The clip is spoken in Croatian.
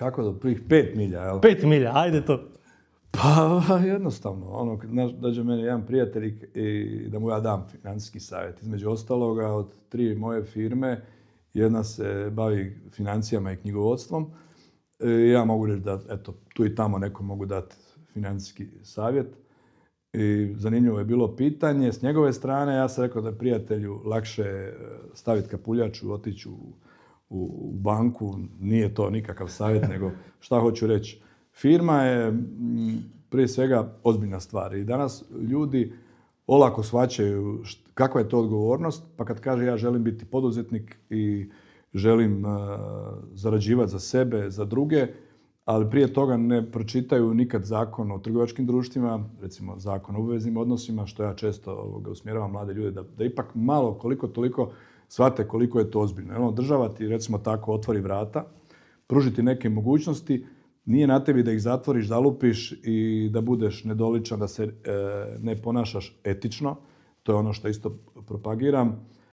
Kako do prvih 5 milja, jel? 5 milja, ajde to. Pa jednostavno, dođe meni jedan prijatelj i da mu ja dam financijski savjet. Između ostaloga, od 3 moje firme, jedna se bavi financijama i knjigovodstvom. Ja mogu reći da, eto, tu i tamo nekom mogu dati financijski savjet. I zanimljivo je bilo pitanje. S njegove strane ja sam rekao da je prijatelju lakše staviti kapuljaču, otići u banku. Nije to nikakav savjet, nego šta hoću reći. Firma je prije svega ozbiljna stvar i danas ljudi olako shvaćaju kakva je to odgovornost, pa kad kaže ja želim biti poduzetnik i želim zarađivati za sebe, za druge, ali prije toga ne pročitaju nikad zakon o trgovačkim društvima, recimo zakon o obveznim odnosima, što ja često usmjeravam mlade ljude da ipak malo, koliko toliko shvate koliko je to ozbiljno. Država ti recimo tako otvori vrata, pružiti neke mogućnosti, nije na tebi da ih zatvoriš, zalupiš i da budeš nedoličan, da se ne ponašaš etično. To je ono što isto propagiram.